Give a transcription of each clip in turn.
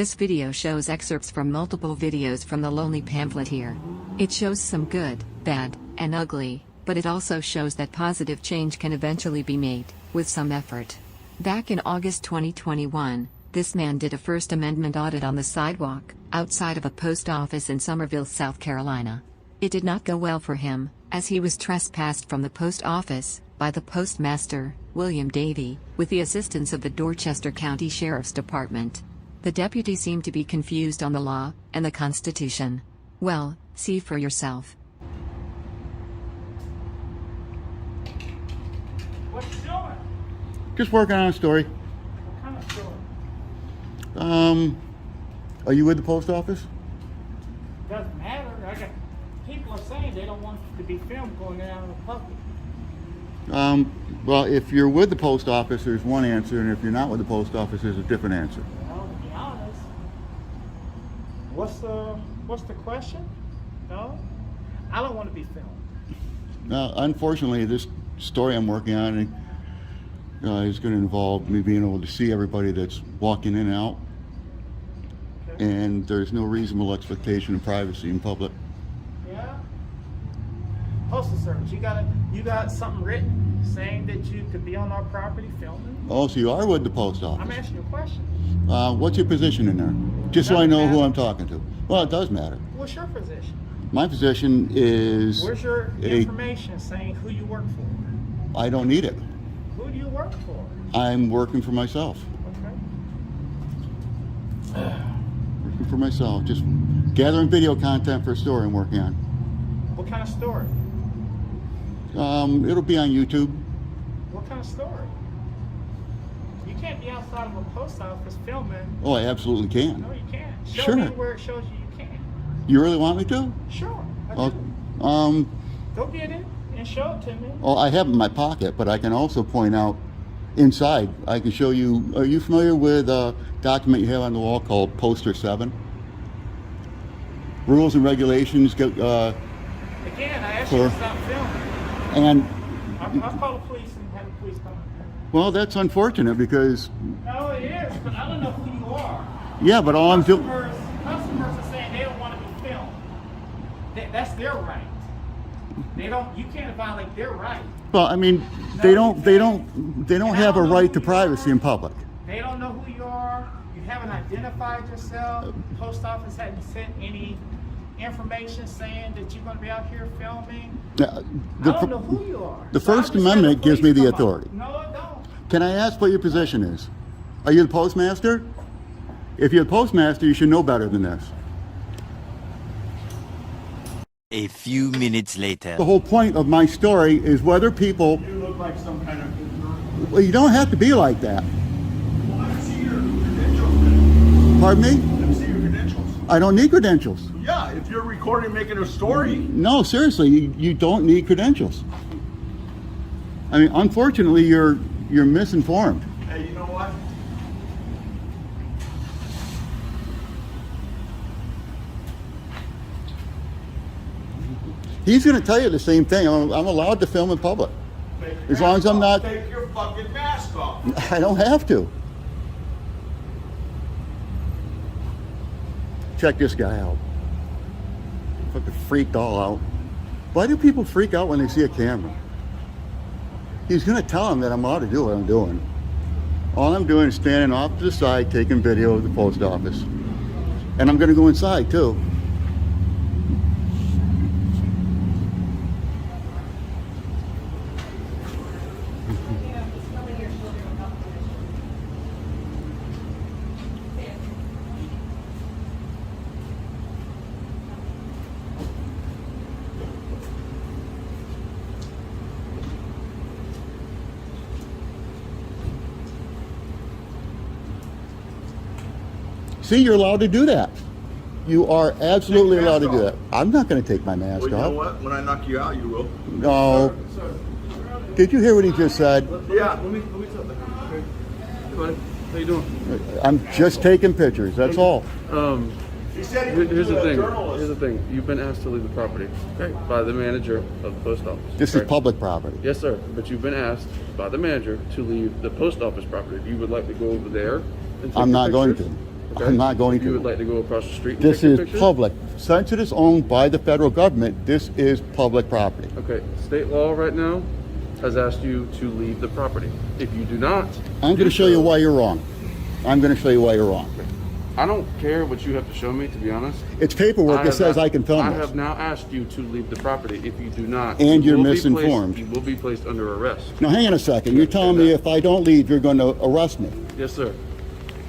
This video shows excerpts from multiple videos from the Lonely Pamphlet here. It shows some good, bad, and ugly, but it also shows that positive change can eventually be made, with some effort. Back in August 2021, this man did a First Amendment audit on the sidewalk, outside of a post office in Summerville, South Carolina. It did not go well for him, as he was trespassed from the post office, by the postmaster, William Davey, with the assistance of the Dorchester County Sheriff's Department. The deputy seemed to be confused on the law, and the Constitution. Well, see for yourself. What you doing? Just working on a story. What kind of story? Are you with the post office? Doesn't matter. People are saying they don't want to be filmed going out in the public. Well, if you're with the post office, there's one answer, and if you're not with the post office, there's a different answer. Well, to be honest, what's the question? No, I don't want to be filmed. Unfortunately, this story I'm working on is going to involve me being able to see everybody that's walking in and out, Okay. and there's no reasonable expectation of privacy in public. Yeah. Postal Service, you got something written saying that you could be on our property filming? Oh, so you are with the post office? I'm asking you a question. What's your position in there? Just so I know who I'm talking to. Well, it does matter. What's your position? My position is... Where's your information saying who you work for? I don't need it. Who do you work for? I'm working for myself. Okay. Working for myself. Just gathering video content for a story I'm working on. What kind of story? It'll be on YouTube. What kind of story? You can't be outside of a post office filming. Oh, I absolutely can. No, you can't. Show Sure. me where it shows you can. You really want me to? Sure. I Oh, do. Go get it and show it to me. oh, I have it in my pocket, but I can also point out inside. I can show you. Are you familiar with a document you have on the wall called Poster 7? Rules and regulations. Again, I asked you to stop filming. And I'll call the police and have the police come. well, that's unfortunate because No, it is, but I don't know who you are. yeah, but all I'm doing. Customers are saying they don't want to be filmed. That's their right. You can't violate their right. Well, I mean, they don't have a right to privacy in public. They don't know who you are. You haven't identified yourself. The post office hadn't sent any information saying that you're going to be out here filming. I don't know who you are. The So I'm First just Amendment having gives me police the come up. authority. No, it don't. Can I ask what your position is? Are you the postmaster? If you're the postmaster, you should know better than this. A few minutes later. The whole point of my story is whether people... You look like some kind of... Well, you don't have to be like that. Well, let me see your credentials. Pardon me? Let me see your credentials. I don't need credentials. Yeah, if you're recording, making a story. No, seriously, you don't need credentials. I mean, unfortunately, you're misinformed. Hey, you know what? He's going to tell you the same thing. I'm allowed to film in public. As long as I'm not... Take your fucking mask off. I don't have to. Check this guy out. Fucking freaked all out. Why do people freak out when they see a camera? He's going to tell them that I'm allowed to do what I'm doing. All I'm doing is standing off to the side taking video of the post office. And I'm going to go inside too. See, you're allowed to do that. You are absolutely allowed to do that. I'm not going to take my mask Well, you know off. what? When I knock you out, you will. No. Did you hear what he just said? Yeah. Let me talk. Okay. Hey, buddy. How you doing? I'm just taking pictures, that's all. He said he was Here's the a thing. journalist. Here's the thing. You've been asked to leave the property, okay, by the manager of the post office. This is correct? public property. Yes, sir. But you've been asked by the manager to leave the post office property. If you would like to go over there and take I'm your not going pictures, to. Okay? I'm not going If you would to. like to go across the street and This take your is picture? public. Since it is owned by the federal government, this is public property. Okay, state law right now has asked you to leave the property. If you do not, I'm going to show you why you're wrong. I'm going to show you why you're wrong. I don't care what you have to show me, to be honest. It's paperwork that says I can film I this. have now asked you to leave the property. If you do not, And you you're will be misinformed. you will be placed under arrest. Now, hang on a second. You're telling me if I don't leave, you're going to arrest me. Yes, sir.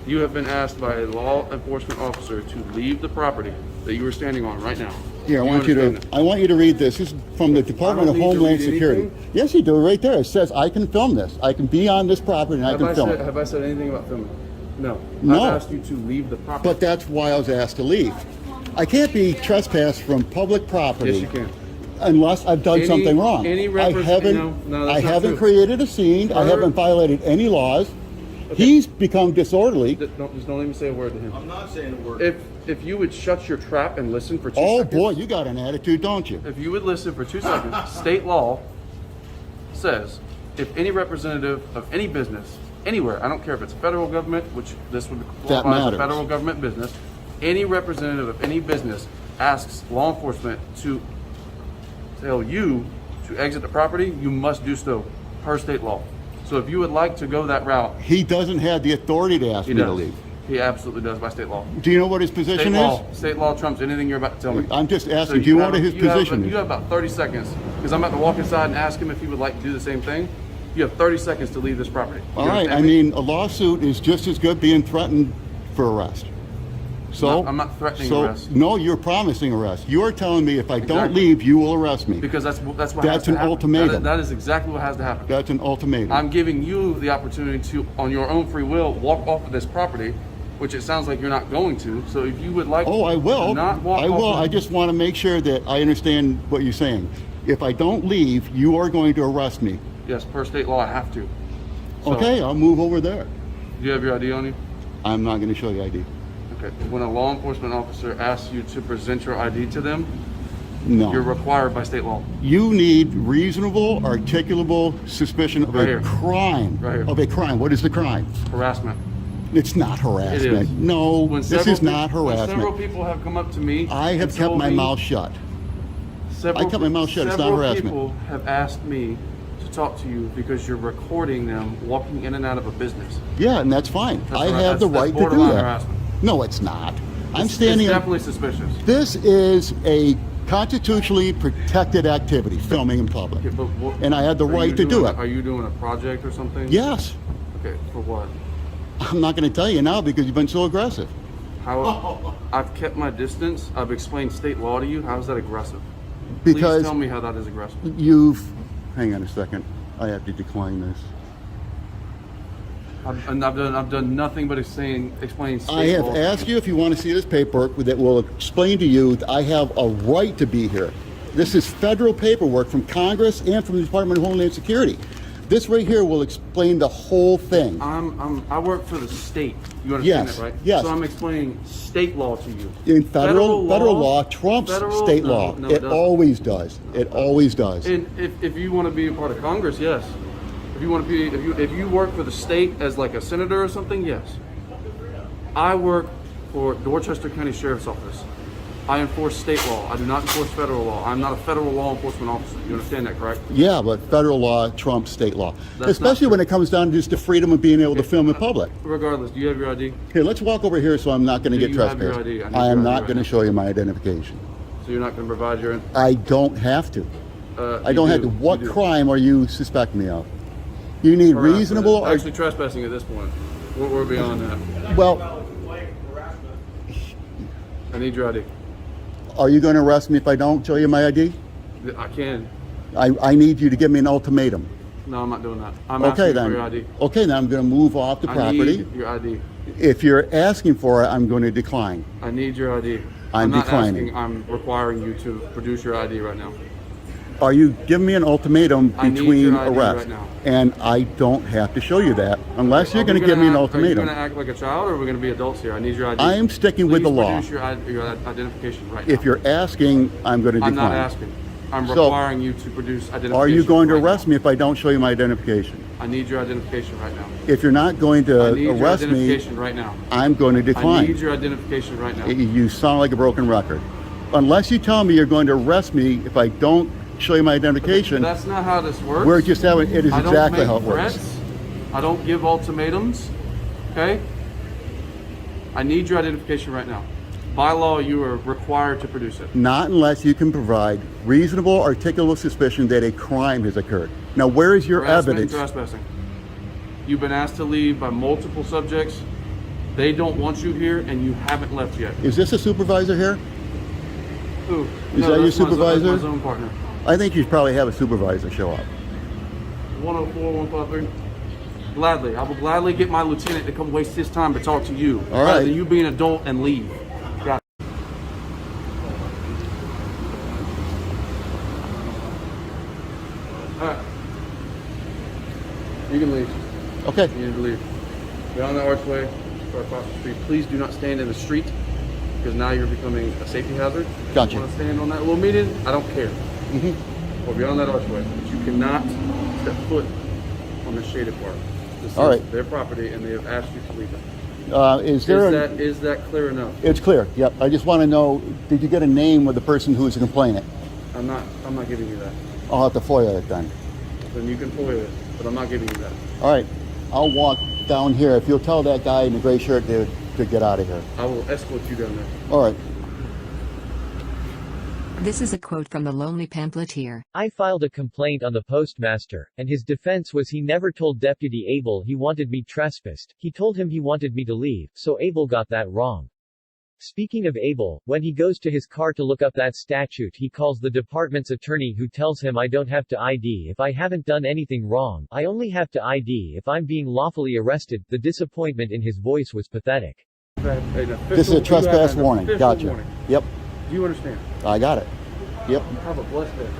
You have been asked by a law enforcement officer to leave the property that you are standing on right now. Here, I Do want you to. understand that? I want you to read this. This is from the Department of need to Homeland read Security. anything? Yes, you do. Right there. It says I can film this. I can be on this property and I can film it. Have I said anything about filming? No. No. I've asked you to leave the property. But that's why I was asked to leave. I can't be trespassed from public property. Yes, you can. Unless I've done something wrong. any I reference- haven't. no, that's I not haven't true. created a scene. I Carter- haven't violated any laws. He's become disorderly. Just don't even say a word to him. I'm not saying a word. If you would shut your trap and listen for 2 Oh seconds. boy, you got an attitude, don't you? If you would listen for 2 seconds, state law says if any representative of any business, anywhere, I don't care if it's federal government, which this would That qualify as a matters. federal government business, any representative of any business asks law enforcement to tell you to exit the property, you must do so per state law. So if you would like to go that route, He doesn't have the authority to ask he me to does. leave. He absolutely does by state law. Do you know what his State position law, is? state law trumps anything you're about to tell me. I'm just So asking. Do you know what his you have- position You is? have about 30 seconds, because I'm about to walk inside and ask him if he would like to do the same thing. You have 30 seconds to leave this property. You All right. understand I me? mean, a lawsuit is just as good being threatened for arrest. So I'm not threatening so, arrest. No, you're promising arrest. You're telling me if I don't Exactly. leave, you will arrest me. Because that's what has That's to an happen. ultimatum. That is exactly what has to happen. That's an ultimatum. I'm giving you the opportunity to, on your own free will, walk off of this property, which it sounds like you're not going to. So if you would like Oh, I will. to not walk I will. off I just want to make sure that I understand what you're saying. If I don't leave, you are going to arrest me. yes, per state law, I have to. So, Okay, I'll move over there. Do you have your ID on you? I'm not going to show you ID. Okay. When a law enforcement officer asks you to present your ID to them, No. you're required by state law. You need reasonable, articulable suspicion of Right a here. crime. Right here. Of a crime. What is the crime? Harassment. It's not harassment. It is. No, When this several is not When several harassment. people have come up to me. I have and kept told my me- mouth shut. Several, I kept my mouth shut. It's not several harassment. people have asked me to talk to you because you're recording them walking in and out of a business. Yeah, and that's fine. That's I right. have the That's right to do borderline that. harassment. No, it's not. I'm It's standing. definitely suspicious. This is a constitutionally protected activity, filming in public. Okay, but what, And I had the are you right to do doing- it. Are you doing a project or something? Yes. Okay, for what? I'm not going to tell you now because you've been so aggressive. How? I've kept my distance. I've explained state law to you. How is that aggressive? Because Please tell me how that is aggressive. you've. Hang on a second. I have to decline this. I've done nothing but explain state I have law. asked you if you want to see this paperwork that will explain to you that I have a right to be here. This is federal paperwork from Congress and from the Department of Homeland Security. This right here will explain the whole thing. I work for the state. You understand Yes, that, right? yes. So I'm explaining state law to you. In federal law trumps federal- state no, law. no, It doesn't. always does. It always does. And if you want to be a part of Congress, yes. If you want to be, if you work for the state as like a senator or something, yes. I work for Dorchester County Sheriff's Office. I enforce state law. I do not enforce federal law. I'm not a federal law enforcement officer. You understand that, correct? Yeah, but federal law trumps state law, That's especially not when it comes down to just the freedom of being able to film in public. Regardless, do you have your ID? Here, let's walk over here so I'm not going to Do get you have your trespassed. ID? I need I your am ID not right going to now. show you my identification. So you're not going to provide your. I don't have to. I you don't have do. to. What You do. crime are you suspecting me of? You need Harassment. reasonable. Actually, trespassing at this point. We're beyond that. Well, I need your ID. are you going to arrest me if I don't show you my ID? I can. I need you to give me an ultimatum. No, I'm not doing that. I'm Okay asking then. for your ID. Okay then. I'm going to move off the I property. need your ID. If you're asking for it, I'm going to decline. I need your ID. I'm not declining. asking. I'm requiring you to produce your ID right now. Are you giving me an ultimatum I need between your ID arrest? right now. And I don't have to show you that unless you're Are going we to give me an gonna act- Are you ultimatum. going to act like a child, or are we going to be adults here? I need your ID. I am sticking with Please the law. produce your identification right now. If you're asking, I'm going to decline. I'm not asking. I'm So, requiring you to produce identification. Are you going to right arrest now. me if I don't show you my identification? I need your identification right now. If you're not going I to need your arrest me, identification right now. I'm going to I decline. need your identification right now. You sound like a broken record. Unless you tell me you're going to arrest me if I don't show you my identification, That's not how this works. we're just having, it is I don't exactly make how it threats. works. I don't give ultimatums. Okay? I need your identification right now. By law, you are required to produce it. Not unless you can provide reasonable, articulable suspicion that a crime has occurred. Now, where is your Harassment and evidence? trespassing. You've been asked to leave by multiple subjects. They don't want you here, and you haven't left yet. Is this a supervisor here? Who? Is that your that's supervisor? my zone partner. I think you should probably have a supervisor show up. 104, 153. Gladly. I will gladly get my lieutenant to come waste his time to talk to you. All rather right. than you be an adult and leave. Got it. All right. You can leave. Okay. You need to leave. Beyond the archway, or across the street. Please do not stand in the street, because now you're becoming a safety hazard. Gotcha. You want to stand on that little median? I don't care. Or beyond that archway. But you cannot step foot on the shaded part. This All is right. their property, and they have asked you to leave it. Is that clear enough? It's clear. Yep. I just want to know, did you get a name of the person who's complaining? I'm not giving you that. I'll have to FOIA it then. Then you can FOIA it, but I'm not giving you that. All right. I'll walk down here. If you'll tell that guy in the gray shirt to get out of here. I will escort you down there. All right. This is a quote from the Lonely Pamphleteer. I filed a complaint on the postmaster, and his defense was he never told Deputy Abel he wanted me trespassed. He told him he wanted me to leave, so Abel got that wrong. Speaking of Abel, when he goes to his car to look up that statute, he calls the department's attorney, who tells him I don't have to ID if I haven't done anything wrong. I only have to ID if I'm being lawfully arrested. The disappointment in his voice was pathetic. This is a trespass warning. Gotcha. Warning. Yep. Do you understand? I got it. Yep. Have a blessed day.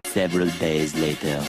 Several days later.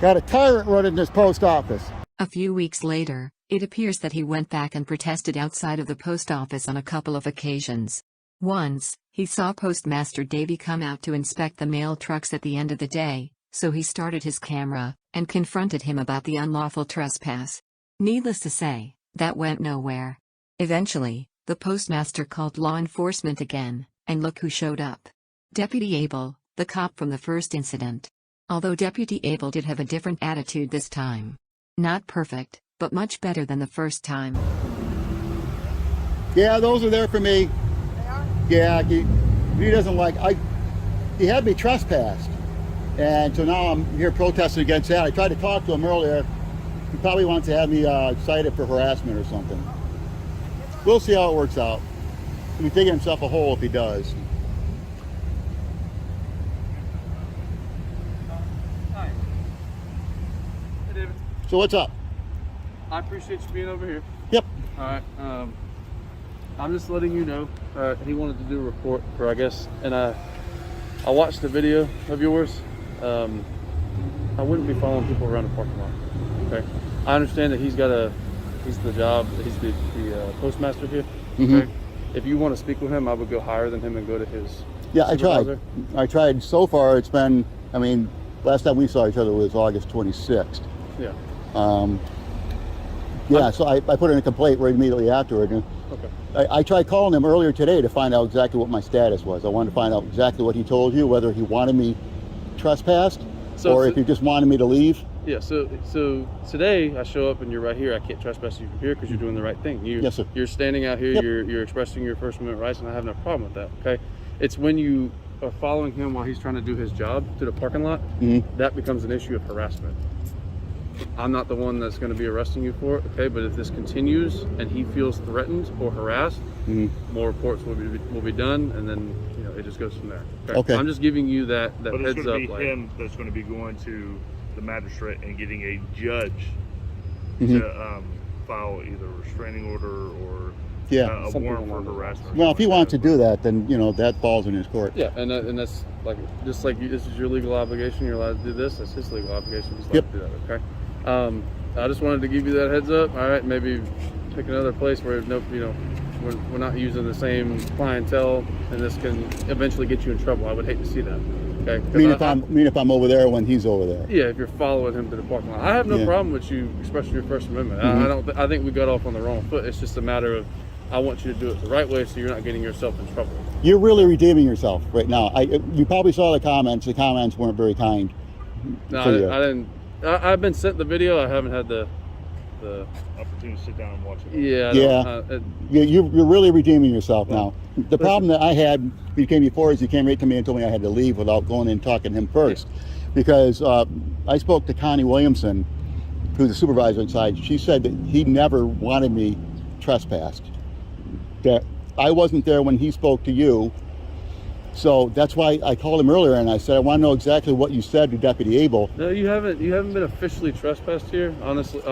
Got a tyrant running this post office. A few weeks later, it appears that he went back and protested outside of the post office on a couple of occasions. Once, he saw Postmaster Davy come out to inspect the mail trucks at the end of the day, so he started his camera and confronted him about the unlawful trespass. Needless to say, that went nowhere. Eventually, the postmaster called law enforcement again, and look who showed up. Deputy Abel, the cop from the first incident. Although Deputy Abel did have a different attitude this time. Not perfect, but much better than the first time. Yeah, those are there for me. They are? Yeah, he doesn't like, he had me trespassed. And so now I'm here protesting against that. I tried to talk to him earlier. He probably wants to have me cited for harassment or something. We'll see how it works out. He'll be digging himself a hole if he does. Hi. Hey, David. So what's up? I appreciate you being over here. Yep. All right. I'm just letting you know. He wanted to do a report for, I guess, and I watched the video of yours. I wouldn't be following people around the parking lot. Okay. I understand that he's the postmaster here. Okay. If you want to speak with him, I would go higher than him and go to his. Yeah, supervisor. I tried. So far, it's been, I mean, last time we saw each other was August 26th. Yeah. Yeah, so I put in a complaint right immediately afterward. And Okay. I tried calling him earlier today to find out exactly what my status was. I wanted to find out exactly what he told you, whether he wanted me trespassed or if he just wanted me to leave. Yeah, so today I show up and you're right here. I can't trespass you from here because you're doing the right thing. Yes, sir. You're standing out here. Yep. You're expressing your First Amendment rights, and I have no problem with that. Okay, it's when you are following him while he's trying to do his job to the parking lot that becomes an issue of harassment. I'm not the one that's going to be arresting you for it. Okay, but if this continues and he feels threatened or harassed, more reports will be done, and then it just goes from there. Okay. I'm just giving you that But it's heads going up. to be him that's going to be going to the magistrate and getting a judge to file either a restraining order or a Something warrant for along those harassment. Well, if he wants to do that, then that falls in his court. Yeah, and that's just like this is your legal obligation. You're allowed to do this. That's his legal obligation. He's allowed to do that. Okay. I just wanted to give you that heads up. All right, maybe pick another place where we're not using the same clientele, and this can eventually get you in trouble. I would hate to see that. Okay. I mean if I'm over there when he's over there. Yeah, if you're following him to the parking lot, I have no Yeah. problem with you expressing your First Amendment. I think we got off on the wrong foot. It's just a matter of I want you to do it the right way, so you're not getting yourself in trouble. You're really redeeming yourself right now. You probably saw the comments. The comments weren't very kind. No, for you. I didn't. I've been sent the video. I haven't had the Opportunity to sit down and watch it. yeah. You're really redeeming yourself now. The problem that I had when you came before is you came right to me and told me I had to leave without going in and talking to him first. Because I spoke to Connie Williamson, who's the supervisor inside. She said that he never wanted me trespassed. That I wasn't there when he spoke to you. So that's why I called him earlier and I said, I want to know exactly what you said to Deputy Abel. No, you haven't been officially trespassed here. Honestly,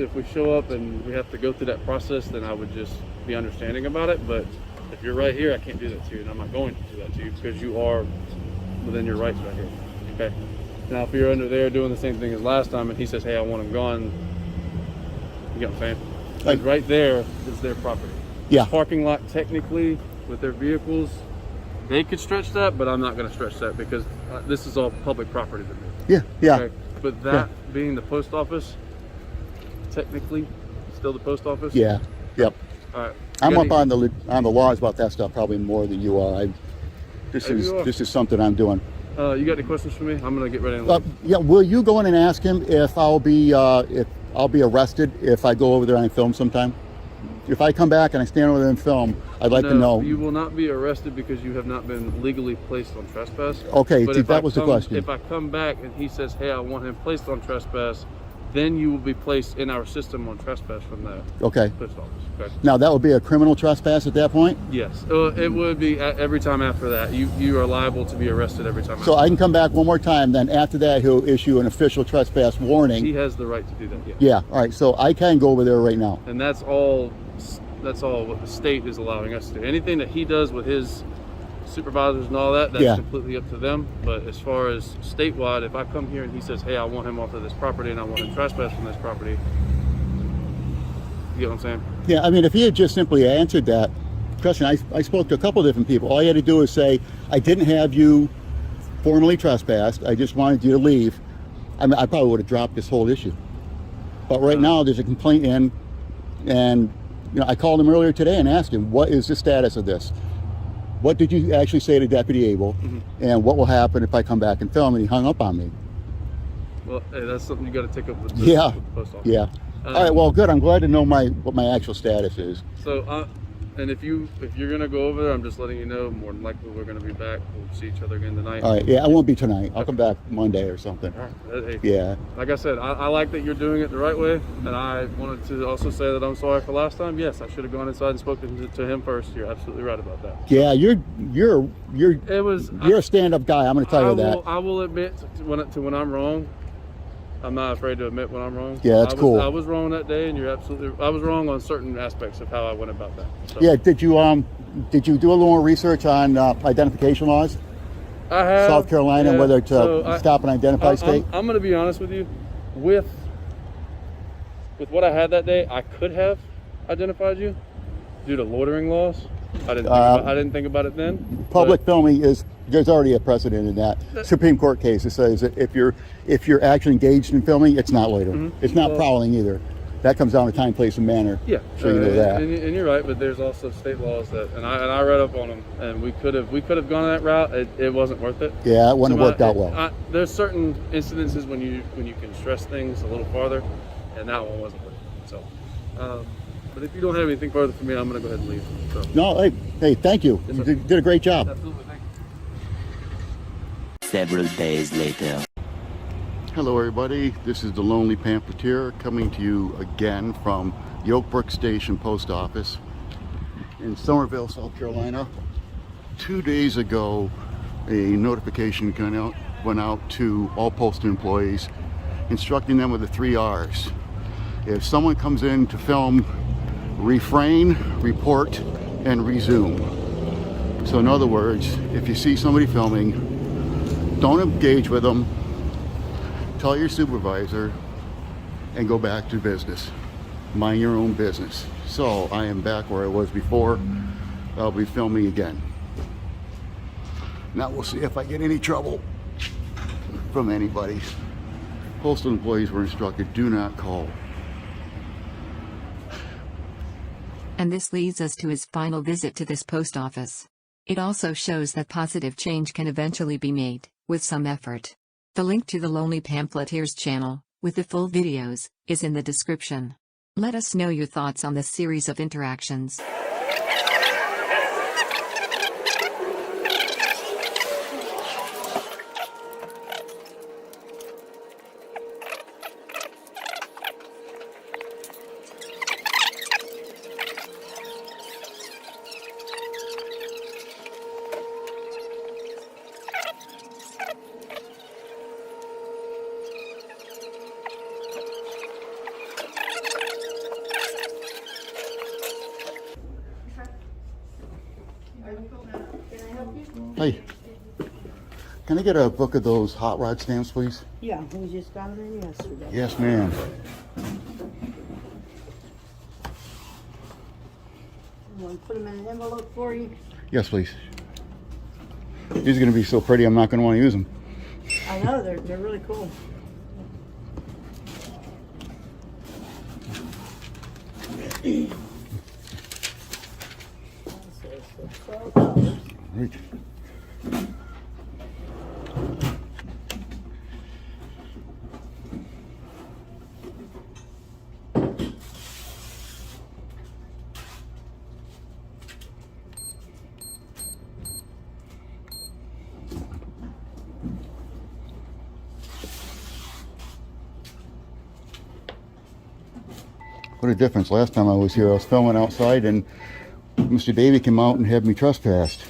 if we show up and we have to go through that process, then I would just be understanding about it. But if you're right here, I can't do that to you, and I'm not going to do that to you because you are within your rights right here. Okay. Now, if you're under there doing the same thing as last time, and he says, "Hey, I want him gone," you get what I'm saying? Like right there is their property. Yeah. The parking lot, technically, with their vehicles, they could stretch that, but I'm not going to stretch that because this is all public property to me. Yeah. Okay? But that being the post office, technically, still the post office. Yeah. Yep. All right. I'm up on the laws about that stuff probably more than you are. This is something I'm doing. You got any questions for me? I'm gonna get ready and leave. Yeah. Will you go in and ask him if I'll be arrested if I go over there and film sometime? If I come back and I stand over there and film, I'd like to know. You will not be arrested because you have not been legally placed on trespass. Okay, But that was the question. If I come back and he says, "Hey, I want him placed on trespass," then you will be placed in our system on trespass from the post office. Okay. Now that would be a criminal trespass at that point. Yes, it would be every time after that. You are liable to be arrested every time. So I can come back one more time. Then after that, he'll issue an official trespass warning. He has the right to do that. Yeah. Yeah. All right. So I can go over there right now. And that's all what the state is allowing us to do. Anything that he does with his supervisors and all that's completely up to them. But as far as statewide, if I come here and he says, "Hey, I want him off of this property and I want him trespassed from this property," you get what I'm saying? Yeah. I mean, if he had just simply answered that question, I spoke to a couple of different people. All he had to do is say, "I didn't have you formally trespassed. I just wanted you to leave." I mean, I probably would have dropped this whole issue. But right now, there's a complaint in, and I called him earlier today and asked him, "What is the status of this? What did you actually say to Deputy Abel, and what will happen if I come back and film?" And he hung up on me. Well, hey, that's something you got to take up with the post office. Yeah. All right. Well, good. I'm glad to know what my actual status is. So, and if you're gonna go over there, I'm just letting you know. More than likely, we're gonna be back. We'll see each other again tonight. All right. Yeah, I won't be tonight. I'll come back Monday or something. All right. Hey, yeah. Like I said, I like that you're doing it the right way, and I wanted to also say that I'm sorry for last time. Yes, I should have gone inside and spoken to him first. You're absolutely right about that. Yeah, you're a stand-up guy. I'm going to tell you that. I will admit when I'm wrong. I'm not afraid to admit when I'm wrong. Yeah, that's cool. I was wrong that day, and I was wrong on certain aspects of how I went about that. So. Yeah, did you do a little more research on identification laws? I have. South Carolina, whether to stop and identify state? I'm going to be honest with you. With what I had that day, I could have identified you due to loitering laws. I didn't think about it then. Public filming there's already a precedent in that Supreme Court case that says that if you're actually engaged in filming, it's not loitering. It's not prowling either. That comes down to time, place, and manner. Yeah, so you know that. And you're right, but there's also state laws and I read up on them, and we could have gone that route. It wasn't worth it. Yeah, it wouldn't have worked out well. There's certain incidences when you can stress things a little farther, and that one wasn't worth it. So. But if you don't have anything further for me, I'm going to go ahead and leave. So. No, hey, thank you. Yes, you did a great job. Absolutely, thank you. Several days later. Hello, everybody. This is the Lonely Pamphleteer coming to you again from the Oak Brook Station Post Office in Somerville, South Carolina. 2 days ago, a notification went out to all postal employees instructing them with the 3 R's. If someone comes in to film, refrain, report, and resume. So in other words, if you see somebody filming, don't engage with them, tell your supervisor, and go back to business. Mind your own business. So I am back where I was before. I'll be filming again. Now we'll see if I get any trouble from anybody. Postal employees were instructed, do not call. And this leads us to his final visit to this post office. It also shows that positive change can eventually be made, with some effort. The link to the Lonely Pamphleteers channel, with the full videos, is in the description. Let us know your thoughts on this series of interactions. Hey, can I get a book of those hot rod stamps, please? Yeah, we just got them in yesterday. Yes, ma'am. You want to put them in an envelope for you? Yes, please. These are going to be so pretty, I'm not going to want to use them. I know, they're really cool. $12. Right. What a difference. Last time I was here, I was filming outside and Mr. Davey came out and had me trespassed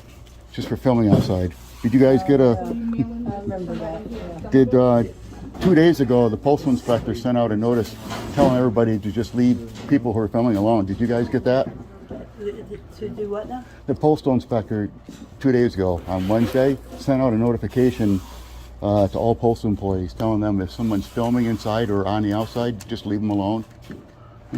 just for filming outside. Did you guys get a... I remember that, yeah. Did 2 days ago, the postal inspector sent out a notice telling everybody to just leave people who are filming alone. Did you guys get that? To do what now? The postal inspector 2 days ago, on Wednesday, sent out a notification to all postal employees telling them if someone's filming inside or on the outside, just leave them alone.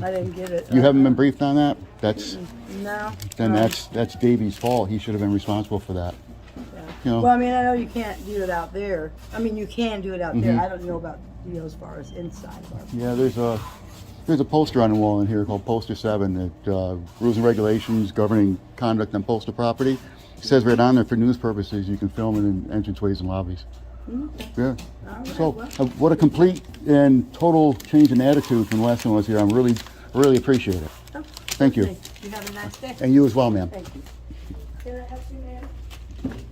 I didn't get it. You haven't been briefed on that? That's No. then that's Davey's fault. He should have been responsible for that. Yeah. You know? Well, I mean, I know you can't do it out there. I mean, you can do it out there. I don't know about, as far as inside. Yeah, there's a poster on the wall in here called Poster 7 that rules and regulations governing conduct on postal property. It says right on there for news purposes you can film in entranceways and lobbies. Yeah. All So right, what a complete and total change in attitude from the last time I was here. I really appreciate it. well, Thank you. you have a nice day. And you as well, ma'am. Thank you. Can I help you, ma'am?